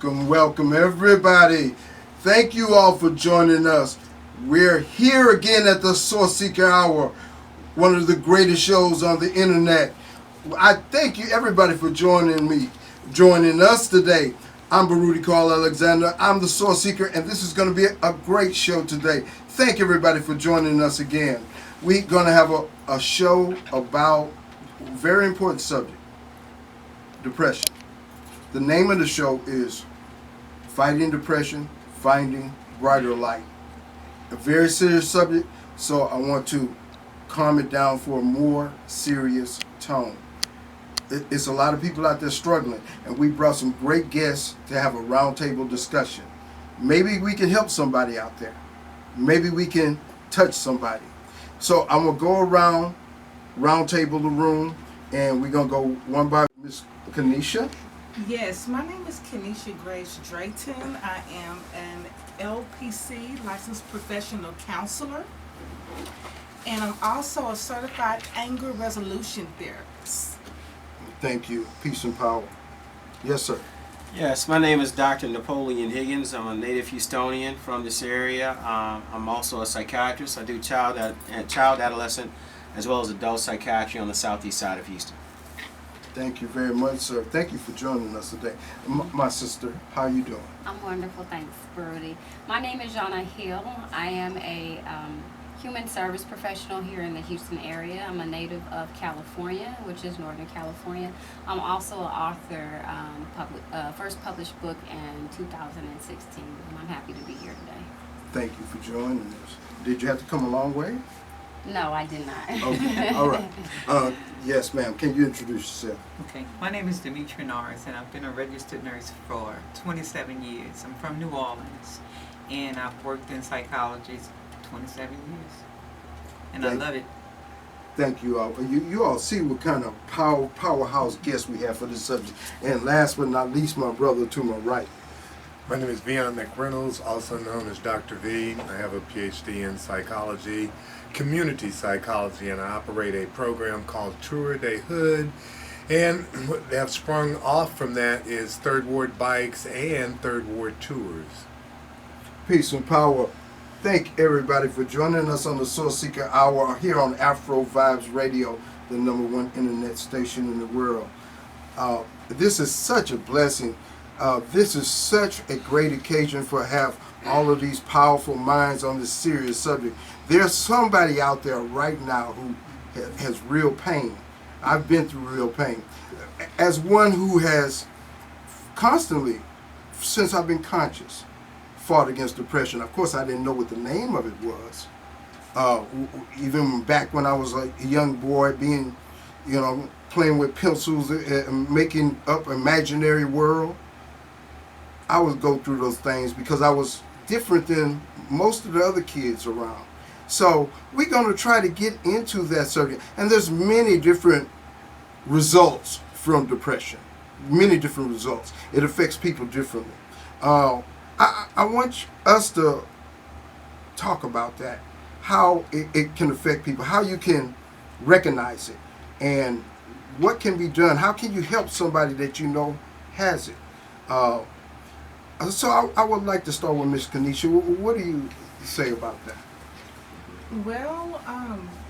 Welcome everybody. Thank you all for joining us. We're here again at the Sourceseeker Hour, one of the greatest shows on the internet. I thank you everybody for joining us today. I'm Baruti Carl Alexander. I'm the Sourceseeker, and this is going to be a great show today. Thank everybody for joining us again. We're going to have a show about a very important subject, depression. The name of the show is Fighting Depression, Finding Brighter LITE. A very serious subject, so I want to calm it down for a more serious tone. It's a lot of people out there struggling, and we brought some great guests to have a roundtable discussion. Maybe we can help somebody out there. Maybe we can touch somebody. So I'm going to go around, roundtable the room, and we're going to go one by Ms. Kenesha. Yes, my name is Kenesha Grace Drayton. I am an LPC, licensed professional counselor, and I'm also a certified anger resolution therapist. Thank you. Peace and power. Yes, sir. Yes, my name is Dr. Napoleon Higgins. I'm a native Houstonian from this area. I'm also a psychiatrist. I do child, adolescent, as well as adult psychiatry on the southeast side of Houston. Thank you very much, sir. Thank you for joining us today. My sister, how you doing? I'm wonderful, thanks, Brody. My name is Jana Hill. I am a human service professional here in the Houston area. I'm a native of California, which is Northern California. I'm also an author, first published book in 2016, and I'm happy to be here today. Thank you for joining us. Did you have to come a long way? No, I did not. Okay, all right. Yes, ma'am. Can you introduce yourself? Okay, my name is Demetri Norris, and I've been a registered nurse for 27 years. I'm from New Orleans, and I've worked in psychology 27 years, and I love it. Thank you all. You all see what kind of powerhouse guests we have for this subject. And last but not least, my brother to my right. My name is Vion McReynolds, also known as Dr. V. I have a PhD in psychology, community psychology, and I operate a program called Tour de Hood. And what they have sprung off from that is Third Ward Bikes and Third Ward Tours. Peace and power. Thank everybody for joining us on the Sourceseeker Hour here on Afro Vibes Radio, the #1 internet station in the world. This is such a blessing. This is such a great occasion for have all of these powerful minds on this serious subject. There's somebody out there right now who has real pain. I've been through real pain. As one who has constantly, since I've been conscious, fought against depression. Of course, I didn't know what the name of it was. Even back when I was like a young boy, being, playing with pencils and making up imaginary world, I would go through those things because I was different than most of the other kids around. So we're going to try to get into that subject. And there's many different results from depression. Many different results. It affects people differently. I want us to talk about that, how it can affect people, how you can recognize it, and what can be done. How can you help somebody that you know has it? So I would like to start with Ms. Kenesha. What do you say about that? Well,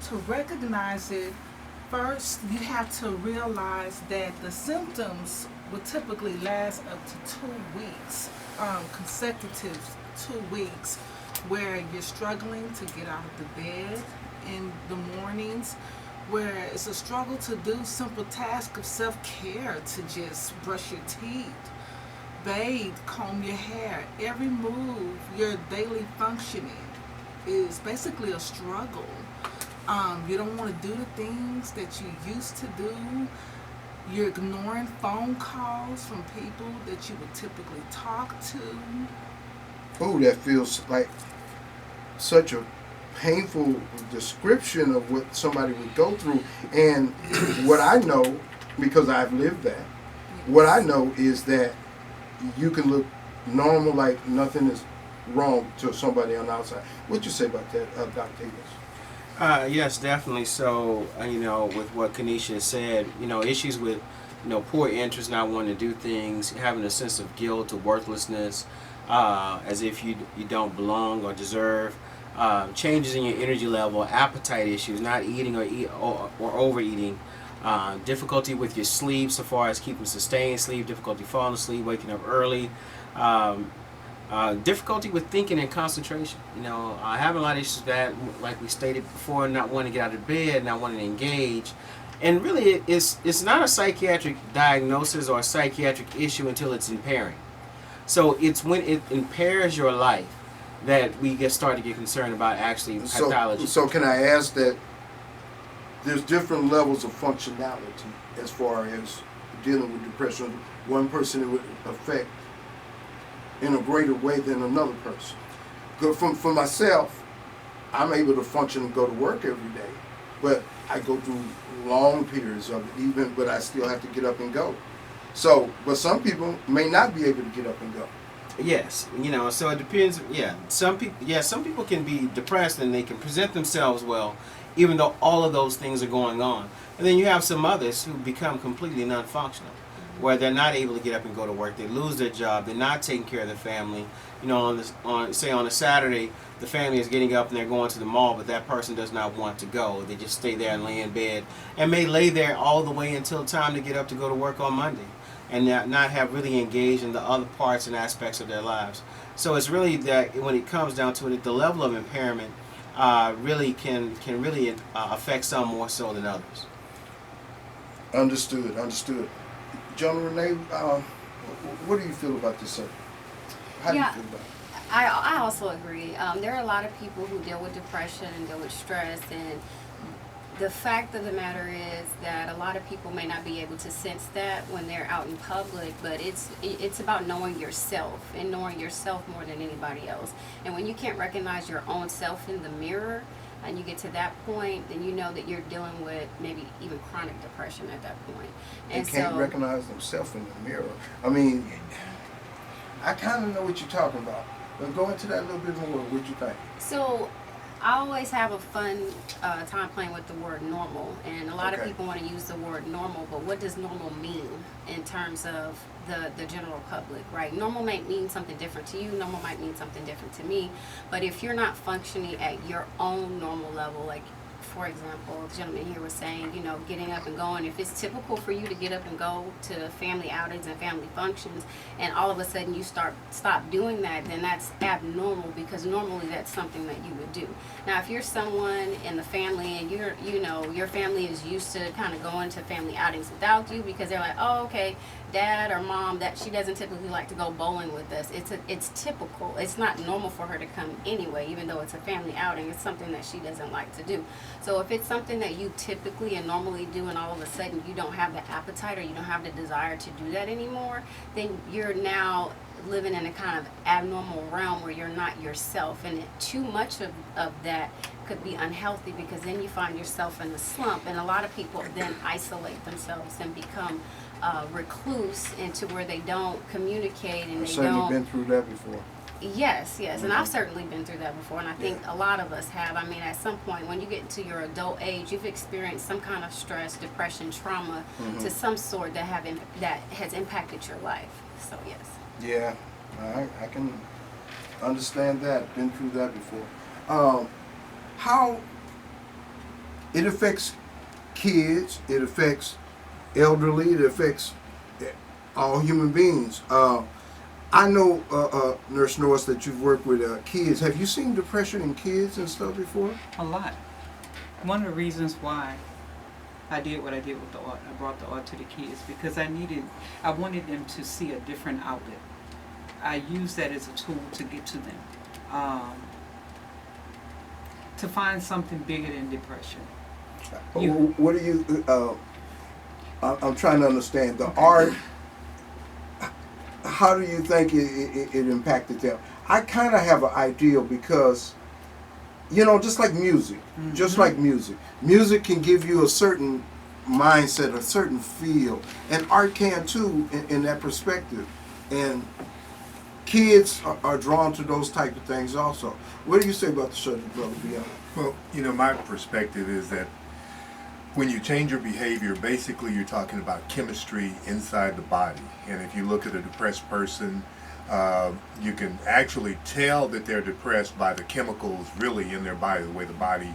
to recognize it, first you have to realize that the symptoms will typically last up to 2 weeks, consecutive 2 weeks, where you're struggling to get out of the bed in the mornings, where it's a struggle to do simple tasks of self-care, to just brush your teeth, bathe, comb your hair. Every move, your daily functioning is basically a struggle. You don't want to do the things that you used to do. You're ignoring phone calls from people that you would typically talk to. Oh, that feels like such a painful description of what somebody would go through. And what I know, because I've lived that, what I know is that you can look normal, like nothing is wrong to somebody on the outside. What you say about that, Dr. Higgins? Yes, definitely. So, with what Kenesha said, issues with poor interest, not wanting to do things, having a sense of guilt or worthlessness, as if you don't belong or deserve, changes in your energy level, appetite issues, not eating or overeating, difficulty with your sleep, so far as keeping sustained sleep, difficulty falling asleep, waking up early, difficulty with thinking and concentration. Having a lot of issues with that, like we stated before, not wanting to get out of bed, not wanting to engage. And really, it's not a psychiatric diagnosis or a psychiatric issue until it's impairing. So it's when it impairs your life that we start to get concerned about actually pathology. So can I ask that there's different levels of functionality as far as dealing with depression. One person it would affect in a greater way than another person. For myself, I'm able to function and go to work every day, but I go through long periods of it, but I still have to get up and go. So, but some people may not be able to get up and go. Yes, so it depends. Some people can be depressed and they can present themselves well, even though all of those things are going on. And then you have some others who become completely non-functional, where they're not able to get up and go to work. They lose their job. They're not taking care of their family. On a Saturday, the family is getting up and they're going to the mall, but that person does not want to go. They just stay there and lay in bed, and may lay there all the way until time to get up to go to work on Monday, and not have really engaged in the other parts and aspects of their lives. So it's really that when it comes down to it, the level of impairment really can really affect some more so than others. Understood. John Renee, what do you feel about this, sir? How do you feel about it? I also agree. There are a lot of people who deal with depression and deal with stress, and the fact of the matter is that a lot of people may not be able to sense that when they're out in public, but it's about knowing yourself and knowing yourself more than anybody else. And when you can't recognize your own self in the mirror, and you get to that point, then you know that you're dealing with maybe even chronic depression at that point. And they can't recognize themselves in the mirror. I mean, I kind of know what you're talking about, but go into that a little bit more. What you think? So I always have a fun time playing with the word normal, and a lot of people want to use the word normal, but what does normal mean in terms of the general public, right? Normal might mean something different to you, normal might mean something different to me, but if you're not functioning at your own normal level, like for example, the gentleman here was saying, getting up and going. If it's typical for you to get up and go to family outings and family functions, and all of a sudden you stop doing that, then that's abnormal, because normally that's something that you would do. Now, if you're someone in the family and your family is used to kind of going to family outings without you, because they're like, oh, okay, dad or mom, that she doesn't typically like to go bowling with us. It's typical. It's not normal for her to come anyway, even though it's a family outing. It's something that she doesn't like to do. So if it's something that you typically and normally do, and all of a sudden you don't have the appetite or you don't have the desire to do that anymore, then you're now living in a kind of abnormal realm where you're not yourself, and too much of that could be unhealthy, because then you find yourself in a slump, and a lot of people then isolate themselves and become recluse into where they don't communicate, and I've certainly been through that before. Yes, and I've certainly been through that before, and I think a lot of us have. I mean, at some point, when you get into your adult age, you've experienced some kind of stress, depression, trauma to some sort that has impacted your life. So yes. Yeah, I can understand that. Been through that before. How it affects kids, it affects elderly, it affects all human beings. I know, Nurse Norris, that you've worked with kids. Have you seen depression in kids and stuff before? A lot. One of the reasons why I did what I did with the art, I brought the art to the kids, because I wanted them to see a different outlet. I used that as a tool to get to them, to find something bigger than depression. What do you? I'm trying to understand the art. How do you think it impacted them? I kind of have an idea, because, just like music, music can give you a certain mindset, a certain feel, and art can too in that perspective. And kids are drawn to those type of things also. What do you say about the subject, Brother Beyond? Well, my perspective is that when you change your behavior, basically you're talking about chemistry inside the body. And if you look at a depressed person, you can actually tell that they're depressed by the chemicals really in their body, the way the body,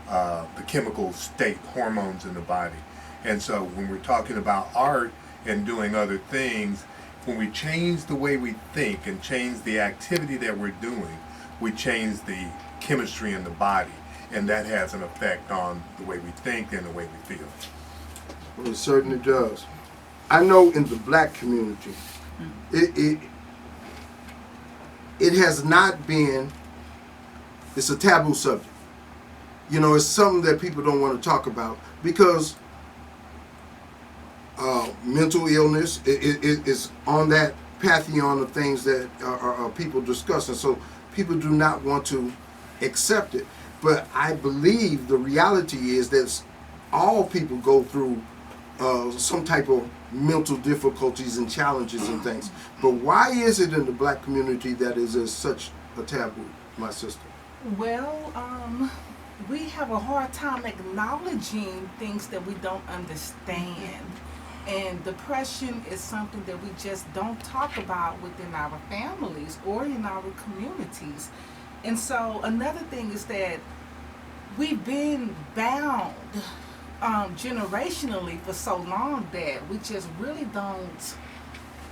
the chemical state, hormones in the body. And so when we're talking about art and doing other things, when we change the way we think and change the activity that we're doing, we change the chemistry in the body. And that has an effect on the way we think and the way we feel. Well, it certainly does. I know in the black community, it has not been, it's a taboo subject. You know, it's something that people don't want to talk about because mental illness is on that pantheon of things that are people discussing. So people do not want to accept it. But I believe the reality is that all people go through some type of mental difficulties and challenges and things. But why is it in the black community that is such a taboo, my sister? Well, we have a hard time acknowledging things that we don't understand. And depression is something that we just don't talk about within our families or in our communities. And so another thing is that we've been bound generationally for so long that we just really don't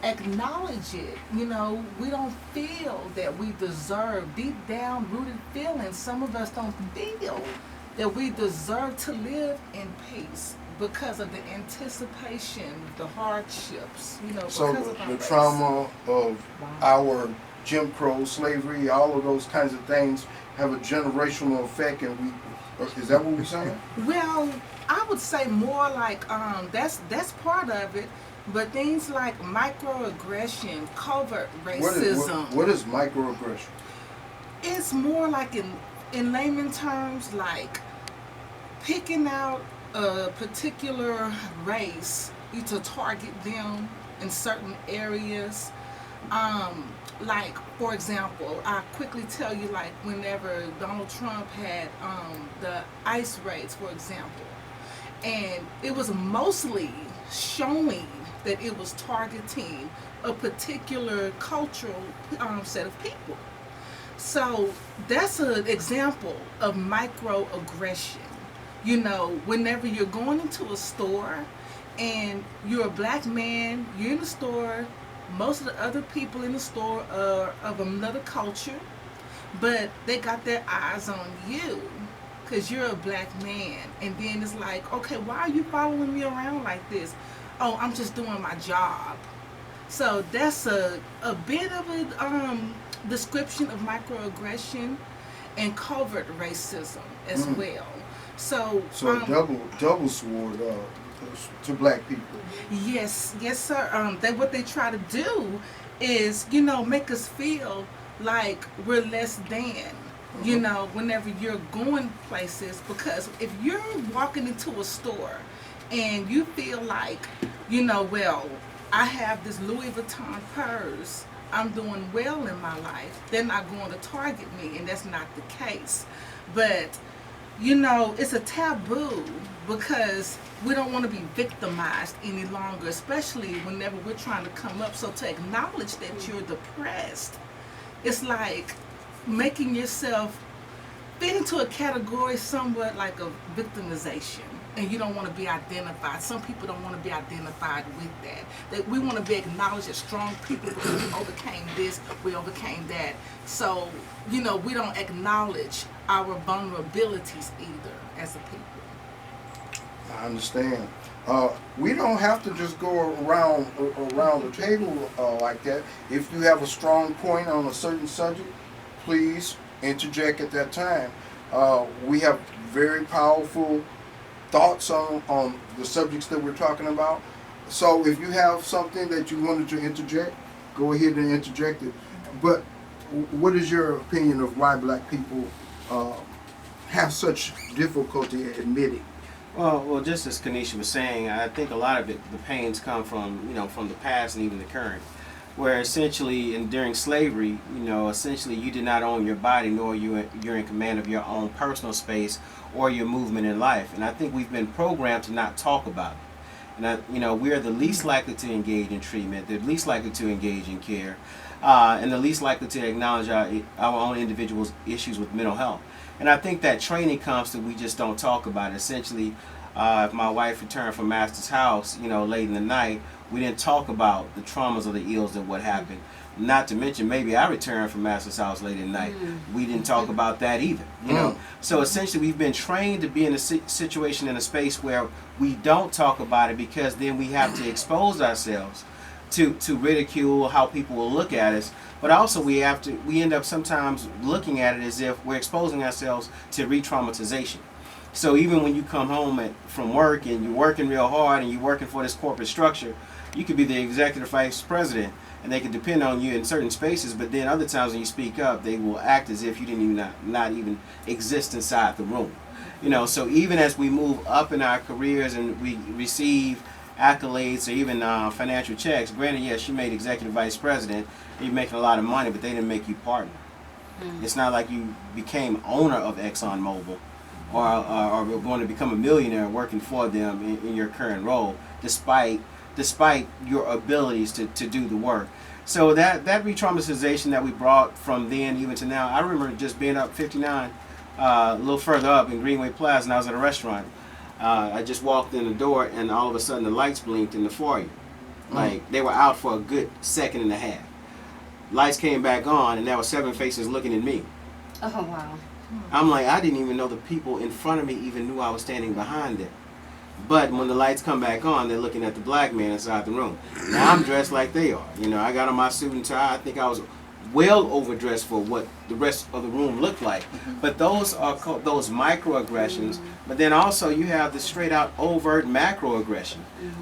acknowledge it. You know, we don't feel that we deserve, deep down rooted feelings, some of us don't feel that we deserve to live in peace because of the anticipation, the hardships, you know, So because of our the race. trauma of our Jim Crow, slavery, all of those kinds of things have a generational effect, and is that what we're saying? Well, I would say more like that's part of it, but things like microaggression, covert racism. What is microaggression? It's more like in layman terms, like picking out a particular race to target them in certain areas. Like, for example, I'll quickly tell you, like, whenever Donald Trump had the ICE raids, for example, and it was mostly showing that it was targeting a particular cultural set of people. So that's an example of microaggression. You know, whenever you're going into a store and you're a black man, you're in the store, most of the other people in the store are of another culture, but they got their eyes on you because you're a black man. And then it's like, okay, why are you following me around like this? Oh, I'm just doing my job. So that's a bit of a description of microaggression and covert racism as well. So double sword to black people. Yes, sir. What they try to do is, you know, make us feel like we're less than. You know, whenever you're going places, because if you're walking into a store and you feel like, you know, well, I have this Louis Vuitton purse, I'm doing well in my life, they're not going to target me, and that's not the case. But you know, it's a taboo because we don't want to be victimized any longer, especially whenever we're trying to come up. So to acknowledge that you're depressed, it's like making yourself fit into a category somewhat like a victimization, and you don't want to be identified. Some people don't want to be identified with that. That we want to be acknowledged as strong people because we overcame this, we overcame that. So, you know, we don't acknowledge our vulnerabilities either as a people. I understand. We don't have to just go around the table like that. If you have a strong point on a certain subject, please interject at that time. We have very powerful thoughts on the subjects that we're talking about. So if you have something that you wanted to interject, go ahead and interject it. But what is your opinion of why black people have such difficulty admitting? Well, just as Kanisha was saying, I think a lot of it, the pains come from, you know, from the past and even the current. where essentially, and during slavery, essentially you did not own your body, nor you're in command of your own personal space or your movement in life. And I think we've been programmed to not talk about it. And we are the least likely to engage in treatment, the least likely to engage in care, and the least likely to acknowledge our own individuals' issues with mental health. And I think that training comes that we just don't talk about it. Essentially, if my wife returned from Master's house, late in the night, we didn't talk about the traumas or the ills and what happened. Not to mention, maybe I returned from Master's house late at night. We didn't talk about that either. So essentially, we've been trained to be in a situation, in a space where we don't talk about it, because then we have to expose ourselves to ridicule, how people will look at us. But also, we end up sometimes looking at it as if we're exposing ourselves to re-traumatization. So even when you come home from work and you're working real hard and you're working for this corporate structure, you could be the executive vice president, and they can depend on you in certain spaces, but then other times when you speak up, they will act as if you didn't even not even exist inside the room. So even as we move up in our careers and we receive accolades or even financial checks, granted, yes, you made executive vice president, you're making a lot of money, but they didn't make you partner. It's not like you became owner of ExxonMobil or we're going to become a millionaire working for them in your current role, despite your abilities to do the work. So that re-traumatization that we brought from then even to now, I remember just being up 59, a little further up in Greenway Plaza, and I was at a restaurant. I just walked in the door, and all of a sudden the lights blinked in the foyer. Like they were out for a good second and a half. Lights came back on, and there were 7 faces looking at me. Oh, wow. I'm like, I didn't even know the people in front of me even knew I was standing behind them. But when the lights come back on, they're looking at the black man inside the room. Now I'm dressed like they are. I got on my suit and tie. I think I was well overdressed for what the rest of the room looked like. But those are called those microaggressions. But then also you have the straight out overt macroaggression,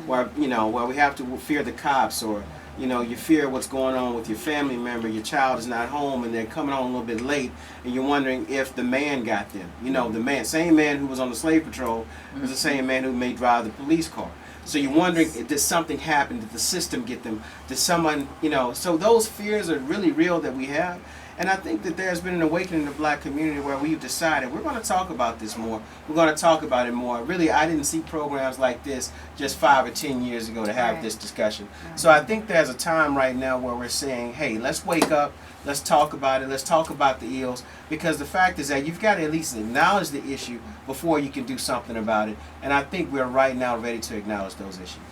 where where we have to fear the cops, or you fear what's going on with your family member. Your child is not home and they're coming home a little bit late, and you're wondering if the man got them. The same man who was on the slave patrol was the same man who may drive the police car. So you're wondering, did something happen? Did the system get them? Did someone, so those fears are really real that we have. And I think that there's been an awakening in the black community where we've decided we're going to talk about this more. We're going to talk about it more. Really, I didn't see programs like this just 5 or 10 years ago to have this discussion. So I think there's a time right now where we're saying, hey, let's wake up. Let's talk about it. Let's talk about the ills. Because the fact is that you've got to at least acknowledge the issue before you can do something about it. And I think we're right now ready to acknowledge those issues.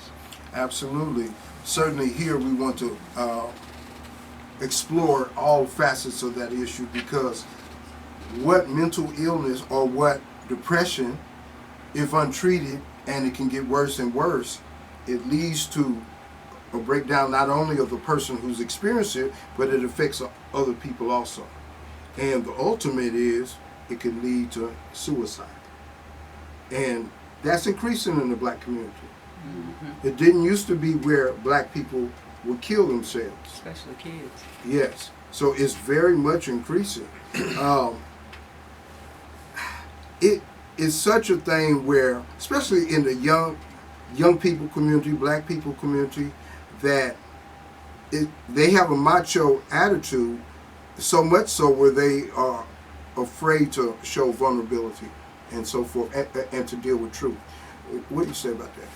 Absolutely. Certainly here we want to explore all facets of that issue, because what mental illness or what depression, if untreated, and it can get worse and worse, it leads to a breakdown not only of the person who's experienced it, but it affects other people also. And the ultimate is it can lead to suicide. And that's increasing in the black community. It didn't used to be where black people would kill themselves. Especially kids. Yes. So it's very much increasing. It is such a thing where, especially in the young people community, black people community, that they have a macho attitude, so much so where they are afraid to show vulnerability and so forth, and to deal with truth. What do you say about that?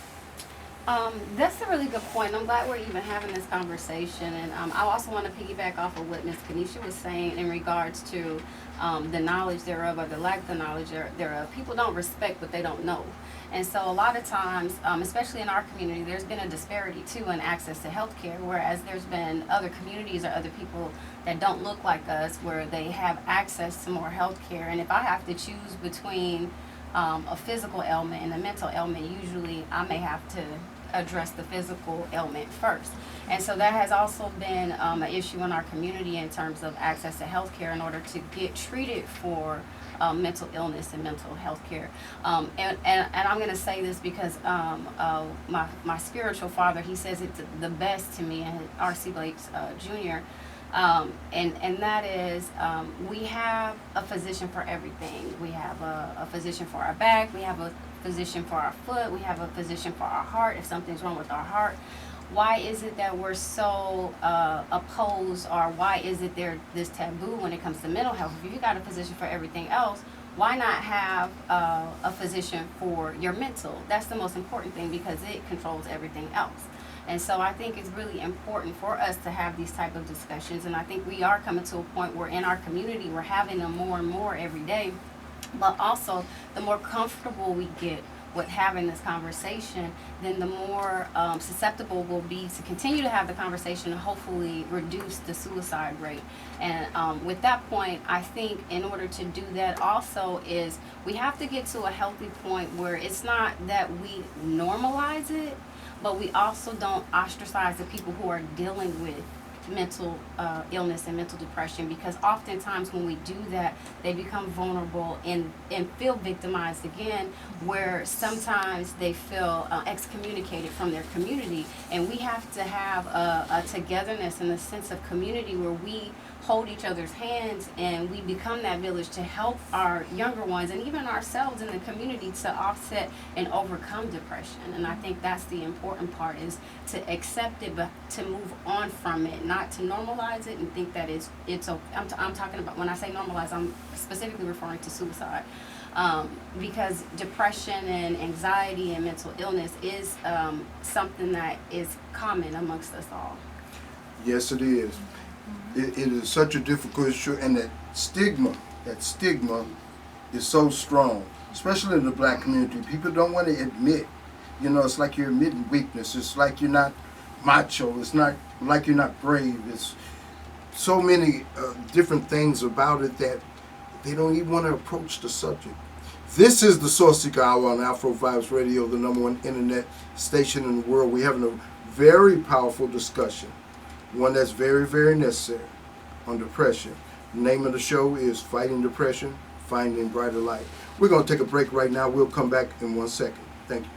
That's a really good point. I'm glad we're even having this conversation. And I also want to piggyback off of what Ms. Kanisha was saying in regards to the knowledge thereof, or the lack of the knowledge thereof. People don't respect what they don't know. And so a lot of times, especially in our community, there's been a disparity too in access to health care, whereas there's been other communities or other people that don't look like us where they have access to more health care. And if I have to choose between a physical ailment and a mental ailment, usually I may have to address the physical ailment first. And so that has also been an issue in our community in terms of access to health care in order to get treated for mental illness and mental health care. And I'm going to say this because my spiritual father, he says it's the best to me, and R.C. Blake's Jr., and that is we have a physician for everything. We have a physician for our back, we have a physician for our foot, we have a physician for our heart if something's wrong with our heart. why is it that we're so opposed, or why is it there this taboo when it comes to mental health? If you got a physician for everything else, why not have a physician for your mental? That's the most important thing, because it controls everything else. And so I think it's really important for us to have these type of discussions, and I think we are coming to a point where in our community we're having them more and more every day. But also, the more comfortable we get with having this conversation, then the more susceptible we'll be to continue to have the conversation and hopefully reduce the suicide rate. And with that point, I think in order to do that also is we have to get to a healthy point where it's not that we normalize it, but we also don't ostracize the people who are dealing with mental illness and mental depression, because oftentimes when we do that, they become vulnerable and feel victimized again, where sometimes they feel excommunicated from their community. And we have to have a togetherness and a sense of community where we hold each other's hands and we become that village to help our younger ones and even ourselves in the community to offset and overcome depression. And I think that's the important part, is to accept it but to move on from it, not to normalize it and think that it's okay. I'm talking about, when I say normalize, I'm specifically referring to suicide, because depression and anxiety and mental illness is something that is common amongst us all. Yes, it is. It is such a difficult issue, and that stigma is so strong, especially in the black community. People don't want to admit, it's like you're admitting weakness. It's like you're not macho. It's not like you're not brave. It's so many different things about it that they don't even want to approach the subject. This is the Sourceseeker Hour on Afro Vibes Radio, the #1 internet station in the world. We're having a very powerful discussion, one that's very, very necessary, on depression. The name of the show is Fighting Depression, Finding Brighter Light. We're going to take a break right now. We'll come back in 1 second. Thank you.